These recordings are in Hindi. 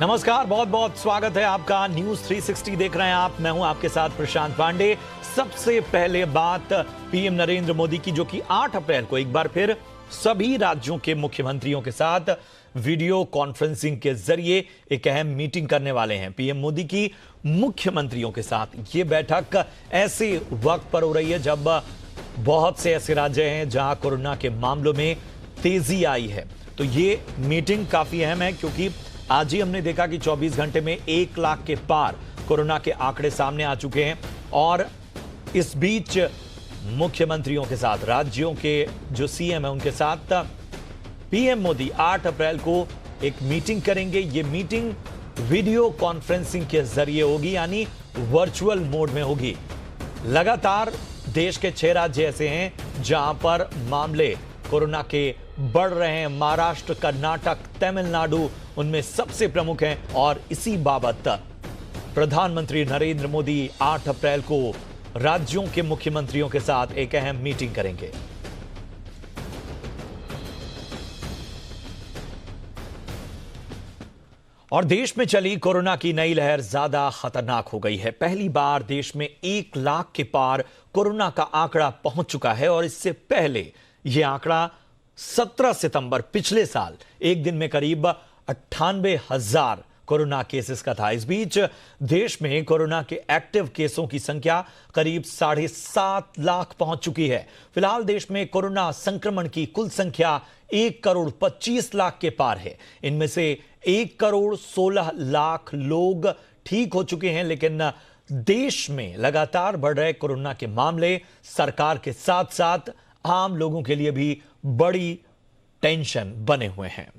नमस्कार, बहुत बहुत स्वागत है आपका। न्यूज 360 देख रहे हैं आप। मैं हूं आपके साथ प्रशांत पांडे। सबसे पहले बात पीएम नरेंद्र मोदी की, जो कि 8 अप्रैल को एक बार फिर सभी राज्यों के मुख्यमंत्रियों के साथ वीडियो कॉन्फ्रेंसिंग के जरिए एक अहम मीटिंग करने वाले हैं। पीएम मोदी की मुख्यमंत्रियों के साथ ये बैठक ऐसे वक्त पर हो रही है जब बहुत से ऐसे राज्य हैं जहां कोरोना के मामलों में तेजी आई है। तो ये मीटिंग काफी अहम है क्योंकि आज ही हमने देखा कि 24 घंटे में 1 लाख के पार कोरोना के आंकड़े सामने आ चुके हैं। और इस बीच मुख्यमंत्रियों के साथ, राज्यों के जो सीएम है उनके साथ पीएम मोदी 8 अप्रैल को एक मीटिंग करेंगे। ये मीटिंग वीडियो कॉन्फ्रेंसिंग के जरिए होगी, यानी वर्चुअल मोड में होगी। लगातार देश के 6 राज्य ऐसे हैं जहां पर मामले कोरोना के बढ़ रहे हैं। महाराष्ट्र, कर्नाटक, तमिलनाडु उनमें सबसे प्रमुख हैं। और इसी बाबत प्रधानमंत्री नरेंद्र मोदी 8 अप्रैल को राज्यों के मुख्यमंत्रियों के साथ एक अहम मीटिंग करेंगे। और देश में चली कोरोना की नई लहर ज्यादा खतरनाक हो गई है। पहली बार देश में 1 लाख के पार कोरोना का आंकड़ा पहुंच चुका है। और इससे पहले यह आंकड़ा 17 सितंबर पिछले साल एक दिन में करीब 98,000 कोरोना केसेस का था। इस बीच देश में कोरोना के एक्टिव केसों की संख्या करीब 7.5 लाख पहुंच चुकी है। फिलहाल देश में कोरोना संक्रमण की कुल संख्या 1,25,00,000 के पार है। इनमें से 1,16,00,000 लोग ठीक हो चुके हैं। लेकिन देश में लगातार बढ़ रहे कोरोना के मामले सरकार के साथ साथ आम लोगों के लिए भी बड़ी टेंशन बने हुए हैं।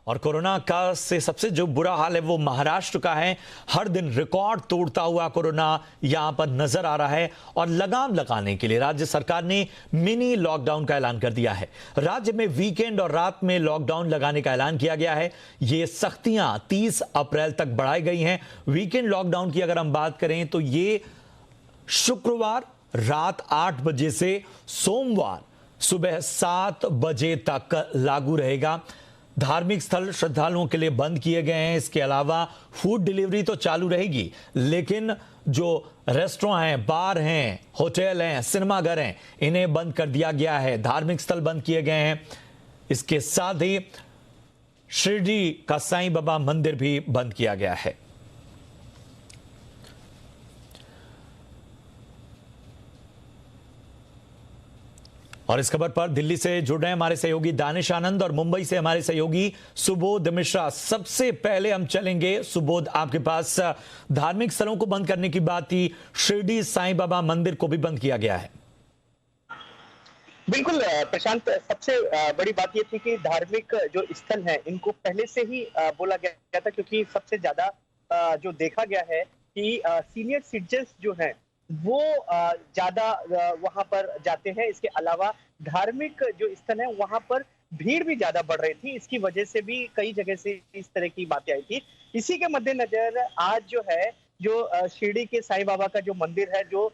और कोरोना का से सबसे जो बुरा हाल है वो महाराष्ट्र का है। हर दिन रिकॉर्ड तोड़ता हुआ कोरोना यहां पर नजर आ रहा है। और लगाम लगाने के लिए राज्य सरकार ने मिनी लॉकडाउन का ऐलान कर दिया है। राज्य में वीकेंड और रात में लॉकडाउन लगाने का ऐलान किया गया है। ये सख्तियां 30 अप्रैल तक बढ़ाई गई हैं। वीकेंड लॉकडाउन की अगर हम बात करें तो ये शुक्रवार रात 8 बजे से सोमवार सुबह 7 बजे तक लागू रहेगा। धार्मिक स्थल श्रद्धालुओं के लिए बंद किए गए हैं। इसके अलावा फूड डिलीवरी तो चालू रहेगी, लेकिन जो रेस्टोरेंट हैं, बार हैं, होटल हैं, सिनेमाघर हैं, इन्हें बंद कर दिया गया है। धार्मिक स्थल बंद किए गए हैं। इसके साथ ही शिरडी का साईं बाबा मंदिर भी बंद किया गया है। और इस खबर पर दिल्ली से जुड़ रहे हैं हमारे सहयोगी दानिश आनंद और मुंबई से हमारे सहयोगी सुबोध मिश्रा। सबसे पहले हम चलेंगे सुबोध आपके पास। धार्मिक स्थलों को बंद करने की बात थी, शिरडी साईं बाबा मंदिर को भी बंद किया गया है। बिल्कुल प्रशांत, सबसे बड़ी बात ये थी कि धार्मिक जो स्थल हैं इनको पहले से ही बोला गया था, क्योंकि सबसे ज्यादा जो देखा गया है कि सीनियर सिटीजन्स जो हैं वो ज्यादा वहां पर जाते हैं। इसके अलावा धार्मिक जो स्थल है वहां पर भीड़ भी ज्यादा बढ़ रही थी। इसकी वजह से भी कई जगह से इस तरह की बातें आई थी। इसी के मद्देनजर आज जो है, जो शिरडी के साईं बाबा का जो मंदिर है, जो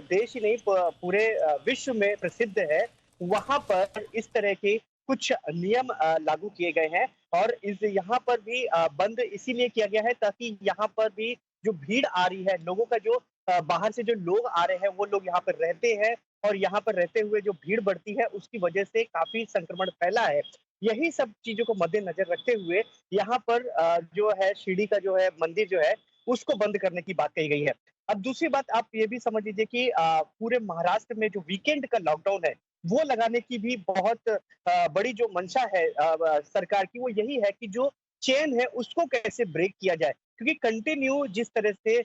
देश ही नहीं पूरे विश्व में प्रसिद्ध है, वहां पर इस तरह के कुछ नियम लागू किए गए हैं। और इस यहाँ पर भी बंद इसीलिए किया गया है ताकि यहाँ पर भी जो भीड़ आ रही है, लोगों का जो बाहर से जो लोग आ रहे हैं वो लोग यहाँ पर रहते हैं, और यहाँ पर रहते हुए जो भीड़ बढ़ती है उसकी वजह से काफी संक्रमण फैला है। यही सब चीजों को मद्देनजर रखते हुए यहाँ पर जो है शिरडी का जो है मंदिर जो है उसको बंद करने की बात कही गई है। अब दूसरी बात आप ये भी समझ लीजिए कि पूरे महाराष्ट्र में जो वीकेंड का लॉकडाउन है वो लगाने की भी बहुत बड़ी जो मंशा है सरकार की, वो यही है कि जो चेन है उसको कैसे ब्रेक किया जाए। क्योंकि कंटिन्यू जिस तरह से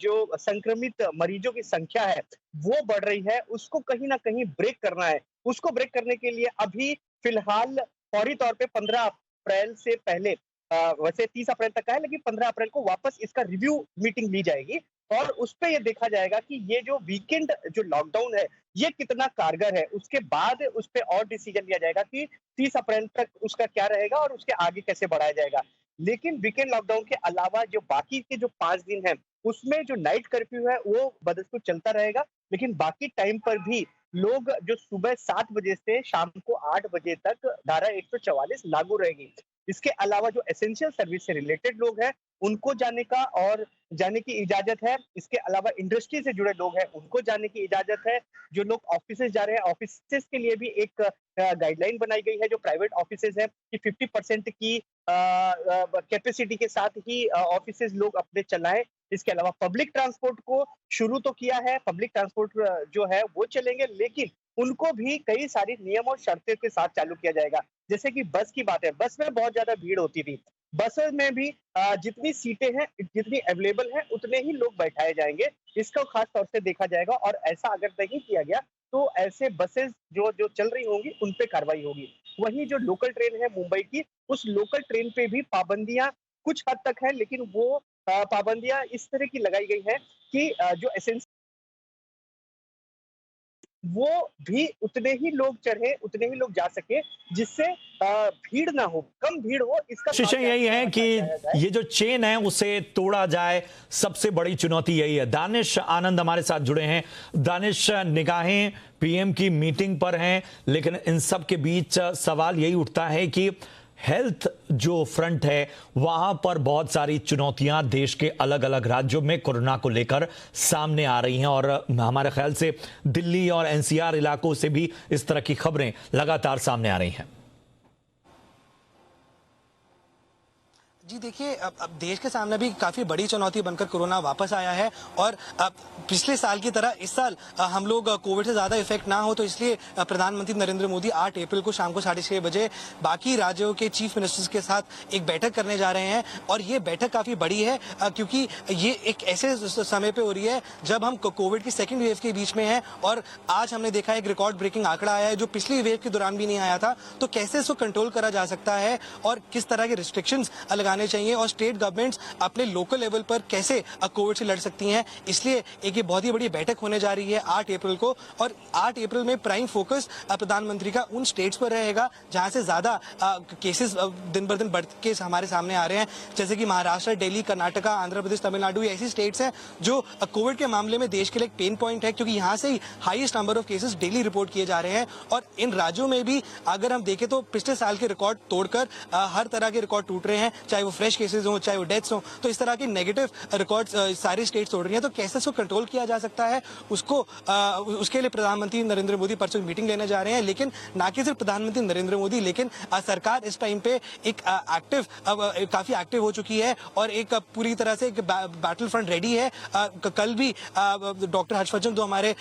जो संक्रमित मरीजों की संख्या है वो बढ़ रही है, उसको कहीं ना कहीं ब्रेक करना है। उसको ब्रेक करने के लिए अभी फिलहाल फौरी तौर पे 15 अप्रैल से पहले, वैसे 30 अप्रैल तक का है, लेकिन 15 अप्रैल को वापस इसका रिव्यू मीटिंग ली जाएगी और उस पे ये देखा जाएगा कि ये जो वीकेंड जो लॉकडाउन है ये कितना कारगर है। उसके बाद उस पे और डिसीजन लिया जाएगा कि 30 अप्रैल तक उसका क्या रहेगा और उसके आगे कैसे बढ़ाया जाएगा। लेकिन वीकेंड लॉकडाउन के अलावा जो बाकी के जो 5 दिन है उसमें जो नाइट कर्फ्यू है वो बदस्तूर चलता रहेगा, लेकिन बाकी टाइम पर भी लोग जो सुबह 7 बजे से शाम को 8 बजे तक धारा 144 लागू रहेगी। इसके अलावा जो एसेंशियल सर्विस से रिलेटेड लोग हैं, उनको जाने की इजाजत है। इसके अलावा इंडस्ट्री से जुड़े लोग हैं, उनको जाने की इजाजत है। जो लोग ऑफिसेज जा रहे हैं, ऑफिसेज के लिए भी एक गाइडलाइन बनाई गई है। जो प्राइवेट ऑफिसेज हैं कि 50% की कैपेसिटी के साथ ही ऑफिसेज लोग अपने चलाएं। इसके अलावा पब्लिक ट्रांसपोर्ट को शुरू तो किया है, पब्लिक ट्रांसपोर्ट जो है वो चलेंगे, लेकिन उनको भी कई सारी नियम और शर्तें के साथ चालू किया जाएगा। जैसे कि बस की बात है, बस में बहुत ज्यादा भीड़ होती थी, बसों में भी जितनी सीटें हैं, जितनी अवेलेबल हैं, उतने ही लोग बैठाए जाएंगे। इसको खास तौर से देखा जाएगा और ऐसा अगर नहीं किया गया तो ऐसे बसेस जो जो चल रही होंगी उन पे कार्रवाई होगी। वहीं जो लोकल ट्रेन है मुंबई की, उस लोकल ट्रेन पे भी पाबंदियां कुछ हद तक है, लेकिन वो पाबंदियां इस तरह की लगाई गई है कि जो एसेंशियल वो भी उतने ही लोग चढ़े, उतने ही लोग जा सके, जिससे भीड़ ना हो, कम भीड़ हो। इसका शिष्य यही है कि ये जो चेन है उसे तोड़ा जाए, सबसे बड़ी चुनौती यही है। दानिश आनंद हमारे साथ जुड़े हैं। दानिश, निगाहें पीएम की मीटिंग पर हैं, लेकिन इन सब के बीच सवाल यही उठता है कि हेल्थ जो फ्रंट है वहां पर बहुत सारी चुनौतियां देश के अलग अलग राज्यों में कोरोना को लेकर सामने आ रही हैं और हमारे ख्याल से दिल्ली और एनसीआर इलाकों से भी इस तरह की खबरें लगातार सामने आ रही हैं। जी देखिए, अब देश के सामने भी काफी बड़ी चुनौती बनकर कोरोना वापस आया है और पिछले साल की तरह इस साल हम लोग कोविड से ज्यादा इफेक्ट ना हो, तो इसलिए प्रधानमंत्री नरेंद्र मोदी 8 अप्रैल को शाम को 6:30 बजे बाकी राज्यों के चीफ मिनिस्टर्स के साथ एक बैठक करने जा रहे हैं। और ये बैठक काफी बड़ी है क्योंकि ये एक ऐसे समय पे हो रही है जब हम कोविड की सेकेंड वेव के बीच में हैं और आज हमने देखा एक रिकॉर्ड ब्रेकिंग आंकड़ा आया है जो पिछली वेव के दौरान भी नहीं आया था। तो कैसे इसको कंट्रोल करा जा सकता है और किस तरह के रिस्ट्रिक्शंस लगाने चाहिए और स्टेट गवर्नमेंट्स अपने लोकल लेवल पर कैसे कोविड से लड़ सकती हैं, इसलिए एक ये बहुत ही बड़ी बैठक होने जा रही है 8 अप्रैल को। और 8 अप्रैल में प्राइम फोकस प्रधानमंत्री का उन स्टेट्स पर रहेगा जहां से ज्यादा केसेस दिन बर दिन बढ़ के हमारे सामने आ रहे हैं, जैसे कि महाराष्ट्र, दिल्ली, कर्नाटका, आंध्र प्रदेश, तमिलनाडु। ऐसी स्टेट्स हैं जो कोविड के मामले में देश के लिए एक पेन पॉइंट है, क्योंकि यहां से ही highest number of cases daily report किए जा रहे हैं। और इन राज्यों में भी अगर हम देखें तो पिछले साल के रिकॉर्ड तोड़कर हर तरह के रिकॉर्ड टूट रहे हैं, चाहे वो फ्रेश केसेस हो, चाहे वो डेथ्स हो। तो इस तरह के नेगेटिव रिकॉर्ड्स सारी स्टेट्स तोड़ रही हैं। तो कैसे इसको कंट्रोल किया जा सकता है, उसके लिए प्रधानमंत्री नरेंद्र मोदी परसों मीटिंग लेने जा रहे हैं। लेकिन ना कि सिर्फ प्रधानमंत्री नरेंद्र मोदी, लेकिन सरकार इस टाइम पे एक काफी एक्टिव हो चुकी है और एक पूरी तरह से एक बैटल फ्रंट रेडी है। कल भी डॉक्टर हर्षवर्धन जो हमारे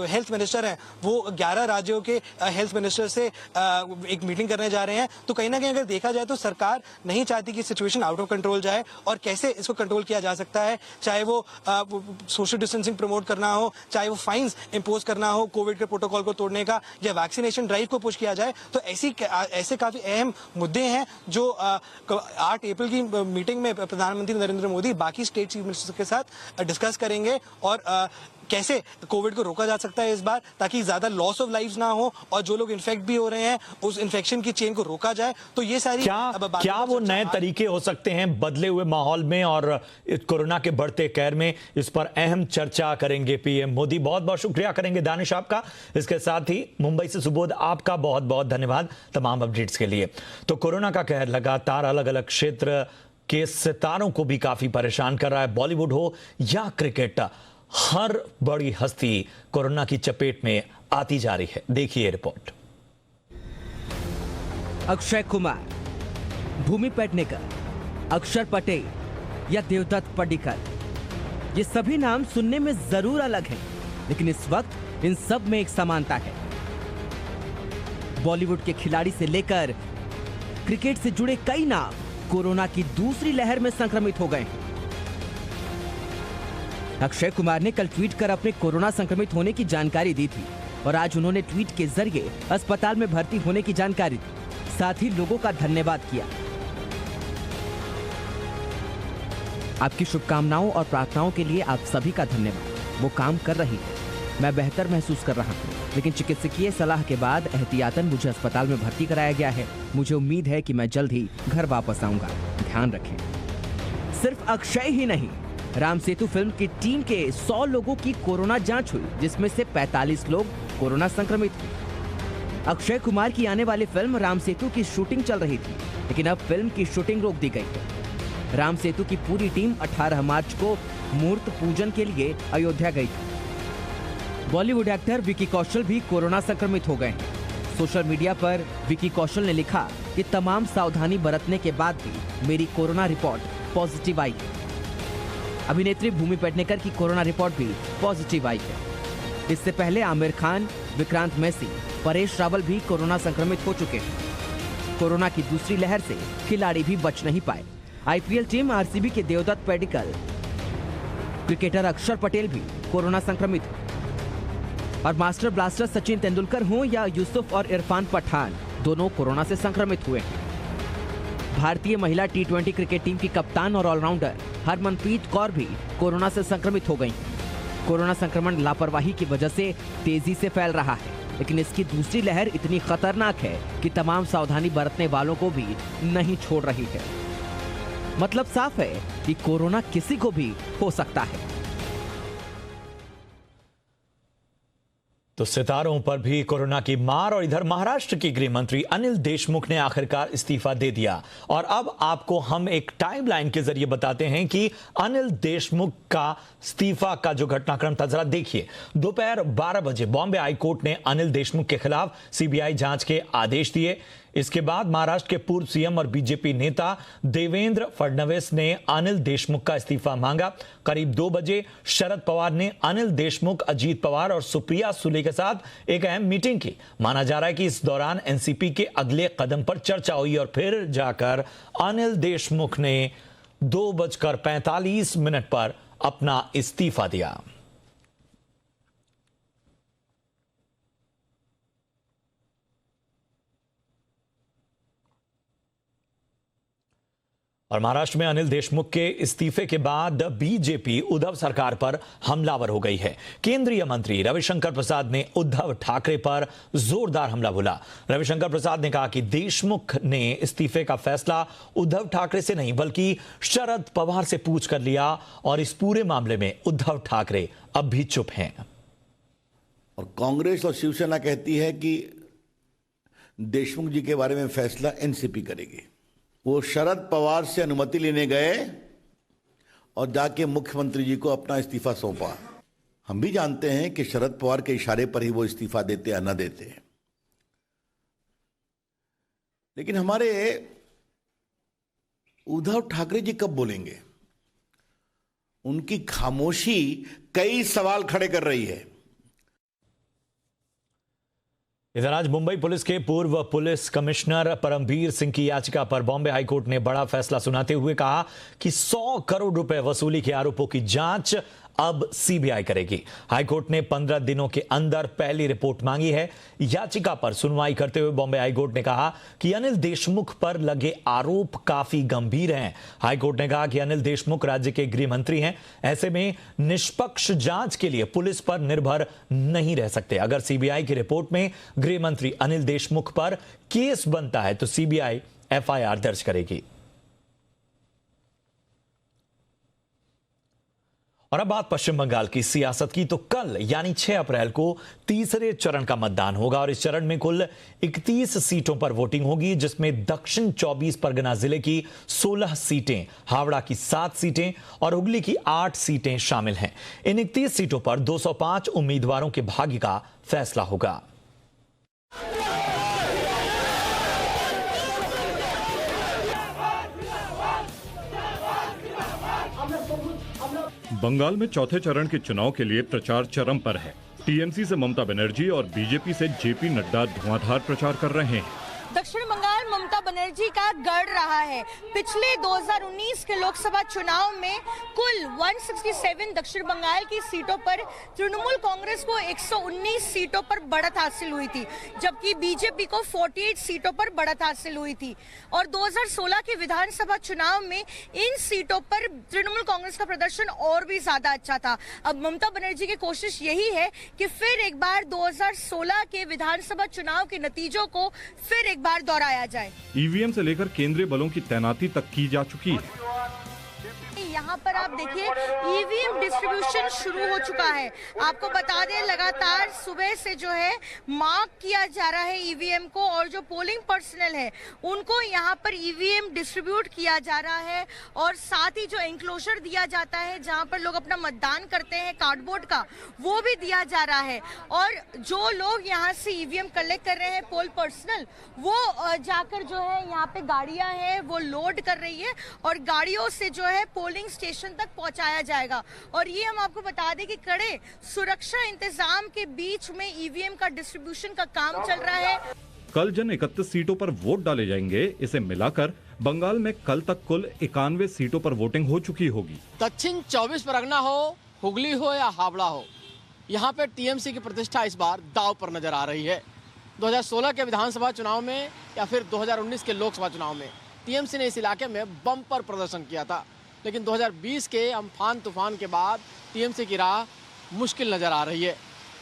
हेल्थ मिनिस्टर हैं, वो 11 राज्यों के हेल्थ मिनिस्टर से एक मीटिंग करने जा रहे हैं। तो कहीं ना कहीं अगर देखा जाए तो सरकार नहीं चाहती कि सिचुएशन आउट ऑफ कंट्रोल जाए और कैसे इसको कंट्रोल किया जा सकता है, चाहे वो सोशल डिस्टेंसिंग प्रमोट करना हो, चाहे वो फाइन्स इंपोज करना हो कोविड के प्रोटोकॉल को तोड़ने का, या वैक्सीनेशन ड्राइव को पुश किया जाए। तो ऐसे काफी अहम मुद्दे हैं जो 8 अप्रैल की मीटिंग में प्रधानमंत्री नरेंद्र मोदी बाकी स्टेट चीफ मिनिस्टर्स के साथ डिस्कस करेंगे और कैसे कोविड को रोका जा सकता है इस बार, ताकि ज्यादा लॉस ऑफ लाइव्स ना हो और जो लोग इन्फेक्ट भी हो रहे हैं उस इन्फेक्शन की चेन को रोका जाए। तो ये सारी क्या वो नए तरीके हो सकते हैं बदले हुए माहौल में और कोरोना के बढ़ते कहर में? इस पर अहम चर्चा करेंगे पीएम मोदी। बहुत बहुत शुक्रिया करेंगे दानिश आपका। इसके साथ ही मुंबई से सुबोध आपका बहुत बहुत धन्यवाद तमाम अपडेट्स के लिए। तो कोरोना का कहर लगातार अलग अलग क्षेत्र के सितारों को भी काफी परेशान कर रहा है। बॉलीवुड हो या क्रिकेट, हर बड़ी हस्ती कोरोना की चपेट में आती जा रही है। देखिए रिपोर्ट। अक्षय कुमार, भूमि पेडनेकर, अक्षर पटेल या देवदत्त पडिक्कल, ये सभी नाम सुनने में जरूर अलग हैं, लेकिन इस वक्त इन सब में एक समानता है। बॉलीवुड के खिलाड़ी से लेकर क्रिकेट से जुड़े कई नाम कोरोना की दूसरी लहर में संक्रमित हो गए हैं। अक्षय कुमार ने कल ट्वीट कर अपने कोरोना संक्रमित होने की जानकारी दी थी और आज उन्होंने ट्वीट के जरिए अस्पताल में भर्ती होने की जानकारी दी, साथ ही लोगों का धन्यवाद किया। आपकी शुभकामनाओं और प्रार्थनाओं के लिए आप सभी का धन्यवाद। वो काम कर रही है, मैं बेहतर महसूस कर रहा हूँ, लेकिन चिकित्सकीय सलाह के बाद एहतियातन मुझे अस्पताल में भर्ती कराया गया है। मुझे उम्मीद है कि मैं जल्द ही घर वापस आऊंगा। ध्यान रखें। सिर्फ अक्षय ही नहीं, राम सेतु फिल्म की टीम के 100 लोगों की कोरोना जांच हुई, जिसमें से 45 लोग कोरोना संक्रमित हुई। अक्षय कुमार की आने वाली फिल्म राम सेतु की शूटिंग चल रही थी, लेकिन अब फिल्म की शूटिंग रोक दी गई है। राम सेतु की पूरी टीम 18 मार्च को मूर्त पूजन के लिए अयोध्या गई थी। बॉलीवुड एक्टर विकी कौशल भी कोरोना संक्रमित हो गए हैं। सोशल मीडिया पर विकी कौशल ने लिखा कि तमाम सावधानी बरतने के बाद भी मेरी कोरोना रिपोर्ट पॉजिटिव आई है। अभिनेत्री भूमि पेडनेकर की कोरोना रिपोर्ट भी पॉजिटिव आई है। इससे पहले आमिर खान, विक्रांत मैसी, परेश रावल भी कोरोना संक्रमित हो चुके हैं। कोरोना की दूसरी लहर से खिलाड़ी भी बच नहीं पाए। आईपीएल टीम आरसीबी के देवदत्त पडिक्कल, क्रिकेटर अक्षर पटेल भी कोरोना संक्रमित हुए। और मास्टर ब्लास्टर सचिन तेंदुलकर हों या यूसुफ और इरफान पठान, दोनों कोरोना से संक्रमित हुए हैं। भारतीय महिला टी20 क्रिकेट टीम की कप्तान और ऑलराउंडर हरमनप्रीत कौर भी कोरोना से संक्रमित हो गई। कोरोना संक्रमण लापरवाही की वजह से तेजी से फैल रहा है, लेकिन इसकी दूसरी लहर इतनी खतरनाक है कि तमाम सावधानी बरतने वालों को भी नहीं छोड़ रही है। मतलब साफ है कि कोरोना किसी को भी हो सकता है। तो सितारों पर भी कोरोना की मार, और इधर महाराष्ट्र की गृह मंत्री अनिल देशमुख ने आखिरकार इस्तीफा दे दिया। और अब आपको हम एक टाइमलाइन के जरिए बताते हैं कि अनिल देशमुख का इस्तीफा का जो घटनाक्रम था, जरा देखिए। दोपहर 12 बजे बॉम्बे हाईकोर्ट ने अनिल देशमुख के खिलाफ सीबीआई जांच के आदेश दिए। इसके बाद महाराष्ट्र के पूर्व सीएम और बीजेपी नेता देवेंद्र फडणवीस ने अनिल देशमुख का इस्तीफा मांगा। करीब 2 बजे शरद पवार ने अनिल देशमुख, अजीत पवार और सुप्रिया सुले के साथ एक अहम मीटिंग की। माना जा रहा है कि इस दौरान एनसीपी के अगले कदम पर चर्चा हुई और फिर जाकर अनिल देशमुख ने 2:45 पर अपना इस्तीफा दिया। और महाराष्ट्र में अनिल देशमुख के इस्तीफे के बाद बीजेपी उद्धव सरकार पर हमलावर हो गई है। केंद्रीय मंत्री रविशंकर प्रसाद ने उद्धव ठाकरे पर जोरदार हमला बोला। रविशंकर प्रसाद ने कहा कि देशमुख ने इस्तीफे का फैसला उद्धव ठाकरे से नहीं बल्कि शरद पवार से पूछ कर लिया, और इस पूरे मामले में उद्धव ठाकरे अब भी चुप हैं। और कांग्रेस और शिवसेना कहती है कि देशमुख जी के बारे में फैसला एनसीपी करेगी। वो शरद पवार से अनुमति लेने गए और जाके मुख्यमंत्री जी को अपना इस्तीफा सौंपा। हम भी जानते हैं कि शरद पवार के इशारे पर ही वो इस्तीफा देते या न देते, लेकिन हमारे उद्धव ठाकरे जी कब बोलेंगे? उनकी खामोशी कई सवाल खड़े कर रही है। इधर आज मुंबई पुलिस के पूर्व पुलिस कमिश्नर परमवीर सिंह की याचिका पर बॉम्बे हाईकोर्ट ने बड़ा फैसला सुनाते हुए कहा कि 100 करोड़ रुपए वसूली के आरोपों की जांच अब सीबीआई करेगी। हाईकोर्ट ने 15 दिनों के अंदर पहली रिपोर्ट मांगी है। याचिका पर सुनवाई करते हुए बॉम्बे हाईकोर्ट ने कहा कि अनिल देशमुख पर लगे आरोप काफी गंभीर हैं। हाईकोर्ट ने कहा कि अनिल देशमुख राज्य के गृह मंत्री हैं, ऐसे में निष्पक्ष जांच के लिए पुलिस पर निर्भर नहीं रह सकते। अगर सीबीआई की रिपोर्ट में गृह मंत्री अनिल देशमुख पर केस बनता है तो सीबीआई एफआईआर दर्ज करेगी। और अब बात पश्चिम बंगाल की सियासत की, तो कल यानी 6 अप्रैल को तीसरे चरण का मतदान होगा और इस चरण में कुल 31 सीटों पर वोटिंग होगी, जिसमें दक्षिण 24 परगना जिले की 16 सीटें, हावड़ा की 7 सीटें और हुगली की 8 सीटें शामिल हैं। इन 31 सीटों पर 205 उम्मीदवारों के भाग्य का फैसला होगा। बंगाल में चौथे चरण के चुनाव के लिए प्रचार चरम पर है। टीएमसी से ममता बनर्जी और बीजेपी से जेपी नड्डा धुआंधार प्रचार कर रहे हैं। दक्षिण बंगाल ममता बनर्जी का गढ़ रहा है। पिछले 2019 के लोकसभा चुनाव में कुल 167 दक्षिण बंगाल की सीटों पर तृणमूल कांग्रेस को 119 सीटों पर बढ़त हासिल हुई थी, जबकि बीजेपी को 48 सीटों पर बढ़त हासिल हुई थी। और 2016 के विधानसभा चुनाव में इन सीटों पर तृणमूल कांग्रेस का प्रदर्शन और भी ज्यादा अच्छा था। अब ममता बनर्जी की कोशिश यही है कि फिर एक बार 2016 के विधानसभा चुनाव के नतीजों को फिर एक बार दोहराया जाए। ईवीएम से लेकर केंद्रीय बलों की तैनाती तक की जा चुकी है। यहाँ पर आप देखिए ईवीएम डिस्ट्रीब्यूशन शुरू हो चुका है। आपको बता दें लगातार सुबह से जो है मार्क किया जा रहा है ईवीएम को, और जो पोलिंग पर्सनल है उनको यहाँ पर ईवीएम डिस्ट्रीब्यूट किया जा रहा है, और साथ ही जो एंक्लोजर दिया जाता है जहाँ पर लोग अपना मतदान करते हैं कार्डबोर्ड का, वो भी दिया जा रहा है। और जो लोग यहाँ से ईवीएम कलेक्ट कर रहे हैं पोल पर्सनल, वो जाकर जो है यहाँ पे गाड़ियां हैं वो लोड कर रही है और गाड़ियों से जो है पोलिंग स्टेशन तक पहुंचाया जाएगा। और ये हम आपको बता दें कि कड़े सुरक्षा इंतजाम के बीच में ईवीएम का डिस्ट्रीब्यूशन का काम चल रहा है। कल जिन 31 सीटों पर वोट डाले जाएंगे, इसे मिलाकर बंगाल में कल तक कुल 91 सीटों पर वोटिंग हो चुकी होगी। दक्षिण 24 परगना हो, हुगली हो या हावड़ा हो, यहाँ पे टीएमसी की प्रतिष्ठा इस बार दांव पर नजर आ रही है। 2016 के विधानसभा चुनाव में या फिर 2019 के लोकसभा चुनाव में टीएमसी ने इस इलाके में बम्पर प्रदर्शन किया था, लेकिन 2020 के अम्फान तूफान के बाद टीएमसी की राह मुश्किल नजर आ रही है।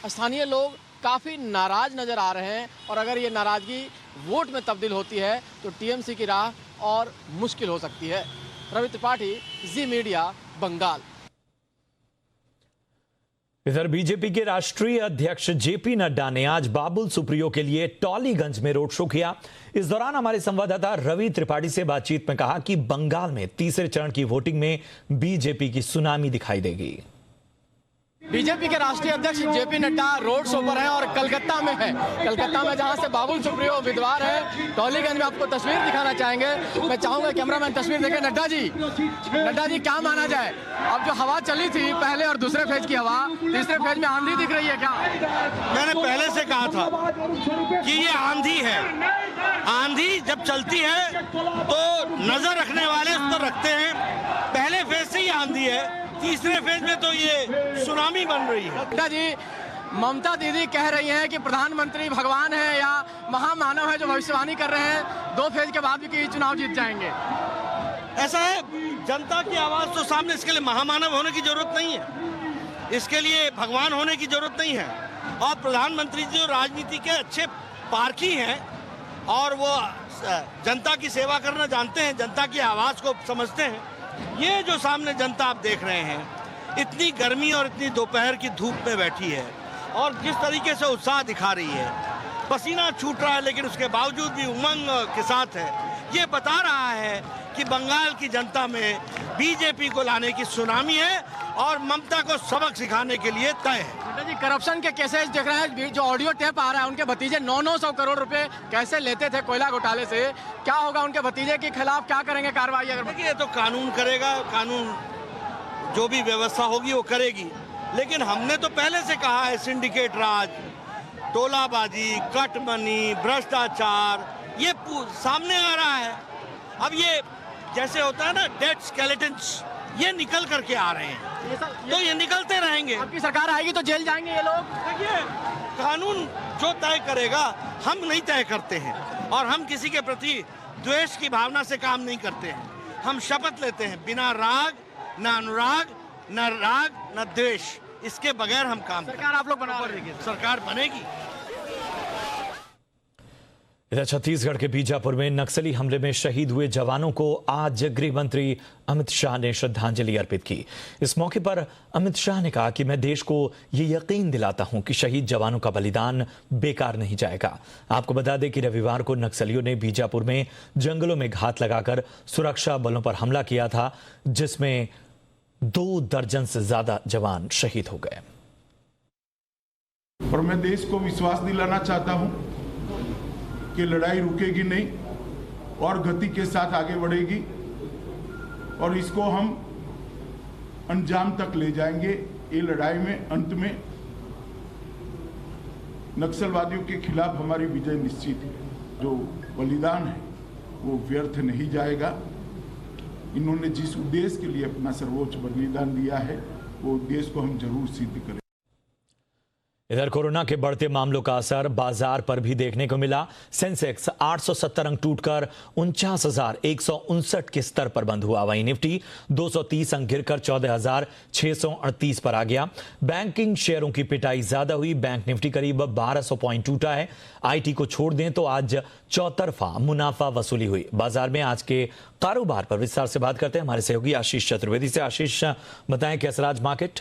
स्थानीय लोग काफ़ी नाराज नजर आ रहे हैं, और अगर ये नाराजगी वोट में तब्दील होती है तो टीएमसी की राह और मुश्किल हो सकती है। रवि त्रिपाठी, जी मीडिया, बंगाल। इधर बीजेपी के राष्ट्रीय अध्यक्ष जेपी नड्डा ने आज बाबुल सुप्रियो के लिए टॉलीगंज में रोड शो किया। इस दौरान हमारे संवाददाता रवि त्रिपाठी से बातचीत में कहा कि बंगाल में तीसरे चरण की वोटिंग में बीजेपी की सुनामी दिखाई देगी। बीजेपी के राष्ट्रीय अध्यक्ष जेपी नड्डा रोड शो पर हैं और कलकत्ता में है। कलकत्ता में जहां से बाबुल सुप्रियो उम्मीदवार है, टॉलीगंज में आपको तस्वीर दिखाना चाहेंगे। मैं चाहूंगा कैमरामैन तस्वीर देखें। नड्डा जी क्या माना जाए, अब जो हवा चली थी पहले और दूसरे फेज की हवा, तीसरे फेज में आंधी दिख रही है क्या? मैंने पहले से कहा था कि ये आंधी है। आंधी जब चलती है तो नजर रखने वाले उस पर रखते हैं। पहले फेज से ही आंधी है, तीसरे फेज में तो ये सुनामी बन रही है। नड्डा जी, ममता दीदी कह रही हैं कि प्रधानमंत्री भगवान है या महामानव है जो भविष्यवाणी कर रहे हैं 2 फेज के बाद भी चुनाव जीत जाएंगे। ऐसा है, जनता की आवाज तो सामने, इसके लिए महामानव होने की जरूरत नहीं है, इसके लिए भगवान होने की जरूरत नहीं है। और प्रधानमंत्री जो राजनीति के अच्छे पारखी हैं और वो जनता की सेवा करना जानते हैं, जनता की आवाज को समझते हैं। ये जो सामने जनता आप देख रहे हैं, इतनी गर्मी और इतनी दोपहर की धूप में बैठी है और जिस तरीके से उत्साह दिखा रही है, पसीना छूट रहा है लेकिन उसके बावजूद भी उमंग के साथ है। ये बता रहा है कि बंगाल की जनता में बीजेपी को लाने की सुनामी है और ममता को सबक सिखाने के लिए तय है। जी, करप्शन के केसेस देख रहे हैं, जो ऑडियो टेप आ रहा है, उनके भतीजे 900 करोड़ रुपए कैसे लेते थे कोयला घोटाले से, क्या होगा उनके भतीजे के खिलाफ, क्या करेंगे कार्रवाई? अगर देखिए, ये तो कानून करेगा, कानून जो भी व्यवस्था होगी वो करेगी। लेकिन हमने तो पहले से कहा है, सिंडिकेट राज, टोलाबाजी, कट मनी, भ्रष्टाचार, ये सामने आ रहा है। अब ये जैसे होता है ना डेड स्केलेटन्स, ये निकल करके आ रहे हैं, तो ये निकलते रहेंगे। आपकी सरकार आएगी तो जेल जाएंगे ये लोग। देखिए, कानून जो तय करेगा, हम नहीं तय करते हैं और हम किसी के प्रति द्वेष की भावना से काम नहीं करते हैं। हम शपथ लेते हैं बिना राग, न अनुराग, न राग, न द्वेष, इसके बगैर हम काम। सरकार आप लोग बना रहे हैं, सरकार बनेगी। इधर छत्तीसगढ़ के बीजापुर में नक्सली हमले में शहीद हुए जवानों को आज गृह मंत्री अमित शाह ने श्रद्धांजलि अर्पित की। इस मौके पर अमित शाह ने कहा कि मैं देश को ये यकीन दिलाता हूं कि शहीद जवानों का बलिदान बेकार नहीं जाएगा। आपको बता दें कि रविवार को नक्सलियों ने बीजापुर में जंगलों में घात लगाकर सुरक्षा बलों पर हमला किया था, जिसमें 2 दर्जन से ज्यादा जवान शहीद हो गए। और मैं देश को विश्वास दिलाना चाहता हूं कि लड़ाई रुकेगी नहीं और गति के साथ आगे बढ़ेगी और इसको हम अंजाम तक ले जाएंगे। ये लड़ाई में अंत में नक्सलवादियों के खिलाफ हमारी विजय निश्चित है। जो बलिदान है वो व्यर्थ नहीं जाएगा। इन्होंने जिस उद्देश्य के लिए अपना सर्वोच्च बलिदान दिया है, वो उद्देश्य को हम जरूर सिद्ध करें। इधर कोरोना के बढ़ते मामलों का असर बाजार पर भी देखने को मिला। सेंसेक्स 870 अंक टूटकर 49,159 के स्तर पर बंद हुआ। वहीं निफ्टी 230 अंक गिरकर 14,638 पर आ गया। बैंकिंग शेयरों की पिटाई ज्यादा हुई। बैंक निफ्टी करीब 1200 पॉइंट टूटा है। आईटी को छोड़ दें तो आज चौतरफा मुनाफा वसूली हुई। बाजार में आज के कारोबार पर विस्तार से बात करते हैं हमारे सहयोगी आशीष चतुर्वेदी से। आशीष, बताएं कैसा आज मार्केट?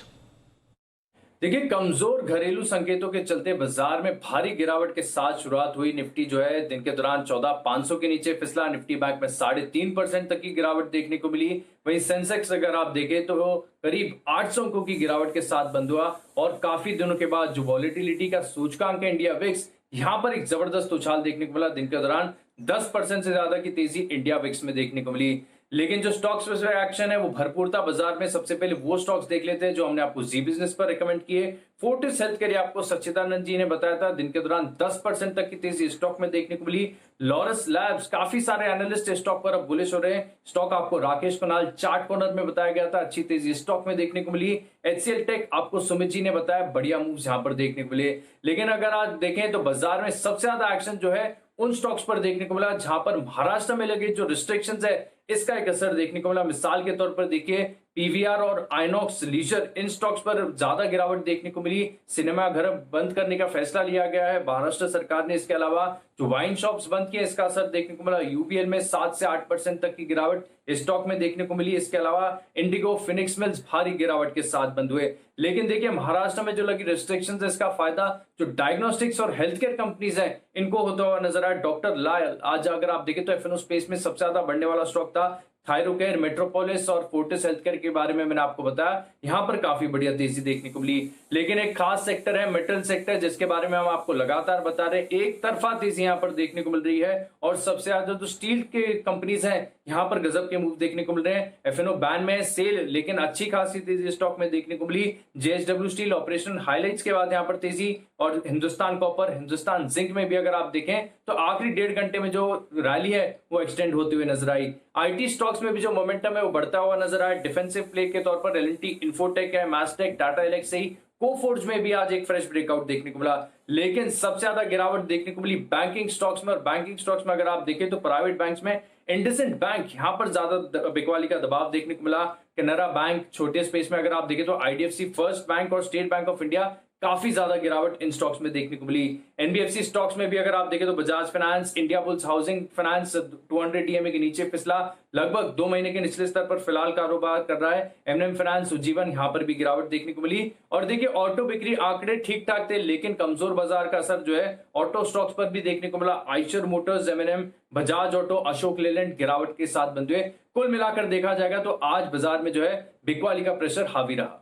देखिए, कमजोर घरेलू संकेतों के चलते बाजार में भारी गिरावट के साथ शुरुआत हुई। निफ्टी जो है दिन के दौरान 14,500 के नीचे फिसला। निफ्टी बैंक में 3.5% तक की गिरावट देखने को मिली। वहीं सेंसेक्स अगर आप देखें तो करीब 800 अंकों की गिरावट के साथ बंद हुआ और काफी दिनों के बाद जो वॉलेटिलिटी का सूचकांक है इंडिया विक्स, यहां पर एक जबरदस्त उछाल देखने को मिला। दिन के दौरान 10% से ज्यादा की तेजी इंडिया विक्स में देखने को मिली। लेकिन जो स्टॉक स्पेसिफिक एक्शन है वो भरपूर था बाजार में। सबसे पहले वो स्टॉक्स देख लेते हैं जो हमने आपको जी बिजनेस पर रिकमेंड किए। फोर्टिस हेल्थकेयर आपको सच्चिदानंद जी ने बताया था, दिन के दौरान 10% तक की तेजी स्टॉक में देखने को मिली। लॉरस लैब्स, काफी सारे एनालिस्ट स्टॉक पर अब बुलिश हो रहे हैं। स्टॉक आपको राकेश कुणाल चार्ट कॉर्नर में बताया गया था, अच्छी तेजी स्टॉक में देखने को मिली। HCL टेक आपको सुमित जी ने बताया, बढ़िया मूव्स यहां पर देखने को मिले। लेकिन अगर आज देखें तो बाजार में सबसे ज्यादा एक्शन जो है उन स्टॉक्स पर देखने को मिला जहां पर महाराष्ट्र में लगे जो रिस्ट्रिक्शंस है इसका एक असर देखने को मिला। मिसाल के तौर पर देखिए, पीवीआर और आइनॉक्स लीजर, इन स्टॉक्स पर ज्यादा गिरावट देखने को मिली। सिनेमा घर बंद करने का फैसला लिया गया है महाराष्ट्र सरकार ने। इसके अलावा जो वाइन शॉप्स बंद किए इसका असर देखने को मिला। यूबीएल में 7 से 8% तक की गिरावट स्टॉक में देखने को मिली। इसके अलावा इंडिगो, फिनिक्स मिल्स भारी गिरावट के साथ बंद हुए। लेकिन देखिए, महाराष्ट्र में जो लगी रिस्ट्रिक्शंस है इसका फायदा जो डायग्नोस्टिक्स और हेल्थ केयर कंपनीज है इनको होता हुआ नजर आया। डॉक्टर लायल आज अगर आप देखें तो एफएनओ स्पेस में सबसे ज्यादा बढ़ने वाला स्टॉक था। थायरोकेयर, मेट्रोपोलिस और फोर्टिस हेल्थकेयर के बारे में मैंने आपको बताया, यहां पर काफी बढ़िया तेजी देखने को मिली। लेकिन एक खास सेक्टर है मेटल सेक्टर, जिसके बारे में हम आपको लगातार बता रहे हैं। एक तरफा तेजी यहां पर देखने को मिल रही है और सबसे ज्यादा जो स्टील के कंपनीज हैं यहां पर गजब के मूव देखने को मिल रहे हैं। एफएनओ बैन में सेल, लेकिन अच्छी खासी तेजी स्टॉक में देखने को मिली। जेएसडब्ल्यू स्टील ऑपरेशनल हाइलाइट्स के बाद यहां पर तेजी, और हिंदुस्तान कॉपर, हिंदुस्तान जिंक में भी अगर आप देखें तो आखिरी 1.5 घंटे में जो रैली है वो एक्सटेंड होती हुई नजर आई। आईटी स्टॉक्स में भी जो मोमेंटम है वो बढ़ता हुआ नजर आया। डिफेंसिव प्ले के तौर पर एलएनटी, इन्फोटेक है, मैस्टेक, टाटा एलेक्सी, कोफोर्ज में भी आज एक फ्रेश ब्रेकआउट देखने को मिला। लेकिन सबसे ज्यादा गिरावट देखने को मिली बैंकिंग स्टॉक्स में। और बैंकिंग स्टॉक्स में अगर आप देखें तो प्राइवेट बैंक्स में इंडसइंड बैंक, यहां पर ज्यादा बिकवाली का दबाव देखने को मिला। कैनरा बैंक, छोटे स्पेस में अगर आप देखें तो आईडीएफसी फर्स्ट बैंक और स्टेट बैंक ऑफ इंडिया, काफी ज्यादा गिरावट इन स्टॉक्स में देखने को मिली। एनबीएफसी स्टॉक्स में भी अगर आप देखें तो Bajaj finance, India bulls housing finance 200 DMA के नीचे फिसला, लगभग 2 महीने के निचले स्तर पर फिलहाल कारोबार कर रहा है। एमएम फाइनेंस, उज्जीवन, यहां पर भी गिरावट देखने को मिली। और देखिए, ऑटो बिक्री आंकड़े ठीक ठाक थे, लेकिन कमजोर बाजार का असर जो है ऑटो स्टॉक्स पर भी देखने को मिला। Eicher motors, MNM, Bajaj auto, Ashok Leyland गिरावट के साथ बंद हुए। कुल मिलाकर देखा जाएगा तो आज बाजार में जो है बिकवाली का प्रेशर हावी रहा।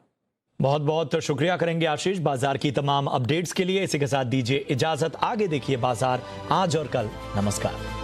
बहुत बहुत शुक्रिया करेंगे आशीष बाजार की तमाम अपडेट्स के लिए। इसी के साथ दीजिए इजाजत। आगे देखिए बाजार आज और कल। नमस्कार।